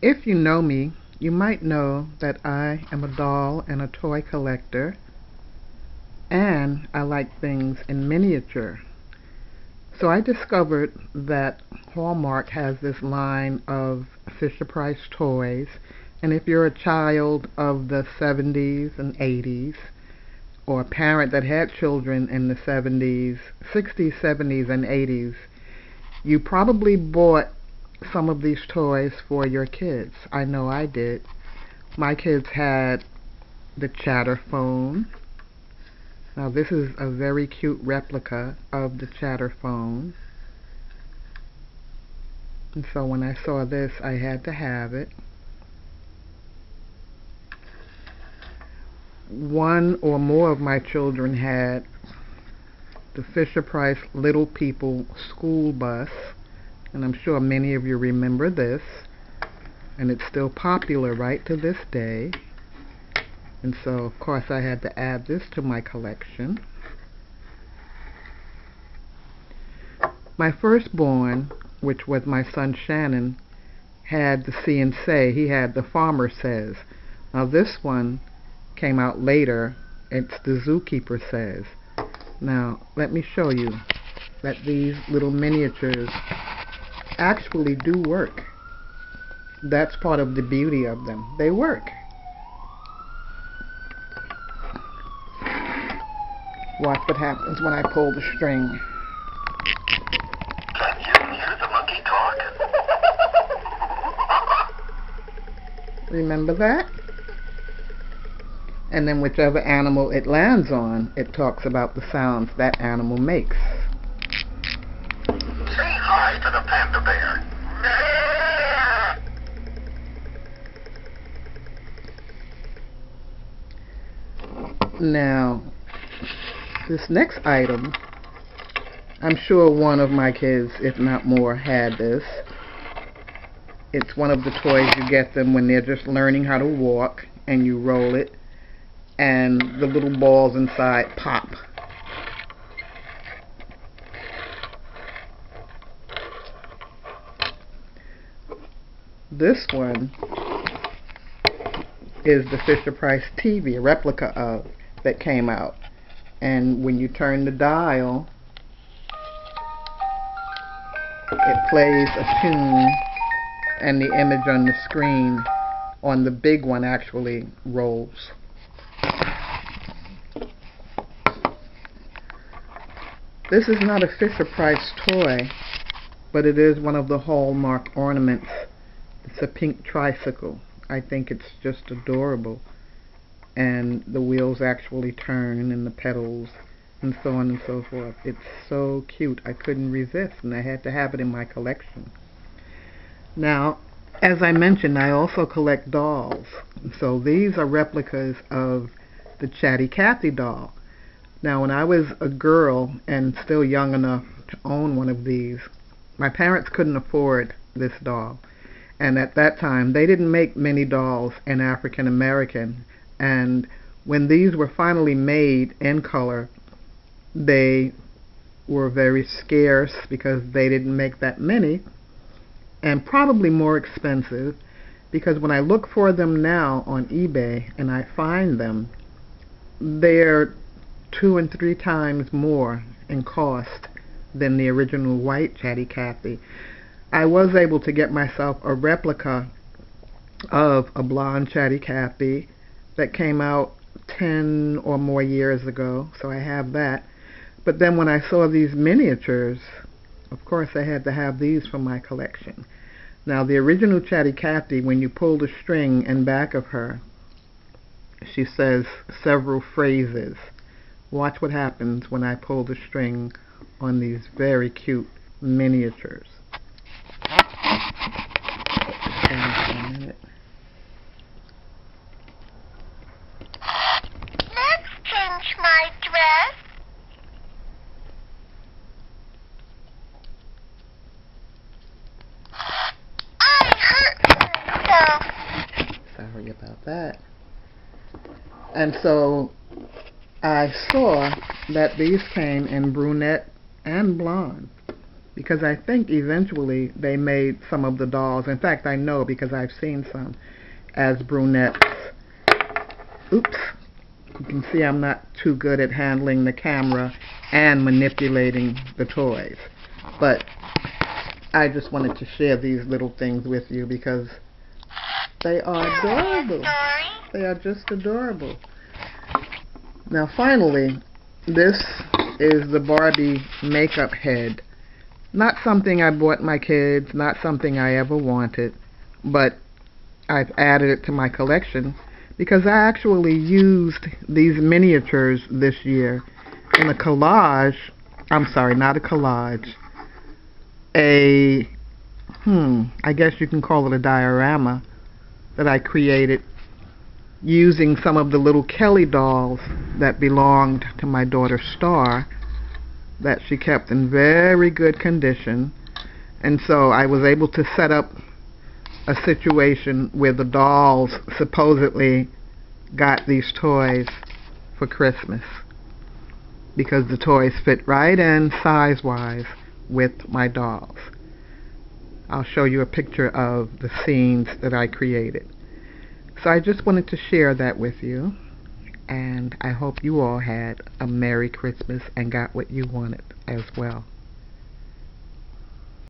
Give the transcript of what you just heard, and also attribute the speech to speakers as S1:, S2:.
S1: If you know me, you might know that I am a doll and a toy collector, and I like things in miniature. So I discovered that Hallmark has this line of Fisher-Price toys, and if you're a child of the 70s and 80s, or a parent that had children in the 70s, 60s, 70s, and 80s, you probably bought some of these toys for your kids. I know I did. My kids had the chatter phone. Now this is a very cute replica of the chatter phone. And so when I saw this, I had to have it. One or more of my children had the Fisher-Price Little People school bus, and I'm sure many of you remember this, and it's still popular right to this day. And so of course I had to add this to my collection. My firstborn, which was my son Shannon, had the See and Say. He had the Farmer Says. Now this one came out later. It's the Zookeeper Says. Now let me show you that these little miniatures actually do work. That's part of the beauty of them. They work. Watch what happens when I pull the string.
S2: Can you hear the monkey talk?
S1: Remember that? And then whichever animal it lands on, it talks about the sounds that animal makes.
S2: Say hi to the panda bear.
S1: Now, this next item, I'm sure one of my kids, if not more, had this. It's one of the toys you get them when they're just learning how to walk, and you roll it, and the little balls inside pop. This one is the Fisher-Price TV, a replica of, that came out. And when you turn the dial, it plays a tune, and the image on the screen on the big one actually rolls. This is not a Fisher-Price toy, but it is one of the Hallmark ornaments. It's a pink tricycle. I think it's just adorable. And the wheels actually turn, and the pedals, and so on and so forth. It's so cute. I couldn't resist, and I had to have it in my collection. Now, as I mentioned, I also collect dolls. So these are replicas of the Chatty Cathy doll. Now, when I was a girl and still young enough to own one of these, my parents couldn't afford this doll. And at that time, they didn't make many dolls in African American. And when these were finally made in color, they were very scarce because they didn't make that many, and probably more expensive, because when I look for them now on eBay and I find them, they're 2 and 3 times more in cost than the original white Chatty Cathy. I was able to get myself a replica of a blonde Chatty Cathy that came out 10 or more years ago, so I have that. But then when I saw these miniatures, of course I had to have these for my collection. Now the original Chatty Cathy, when you pull the string in back of her, she says several phrases. Watch what happens when I pull the string on these very cute miniatures.
S2: Let's change my dress. I hurt myself.
S1: Sorry about that. And so I saw that these came in brunette and blonde, because I think eventually they made some of the dolls. In fact, I know because I've seen some as brunettes. Oops. You can see I'm not too good at handling the camera and manipulating the toys. But I just wanted to share these little things with you because they are adorable. They are just adorable. Now finally, this is the Barbie makeup head. Not something I bought my kids, not something I ever wanted, but I've added it to my collection because I actually used these miniatures this year in a collage. I'm sorry, not a collage. I guess you can call it a diorama that I created using some of the little Kelly dolls that belonged to my daughter Star that she kept in very good condition. And so I was able to set up a situation where the dolls supposedly got these toys for Christmas because the toys fit right in size-wise with my dolls. I'll show you a picture of the scenes that I created. So I just wanted to share that with you, and I hope you all had a Merry Christmas and got what you wanted as well.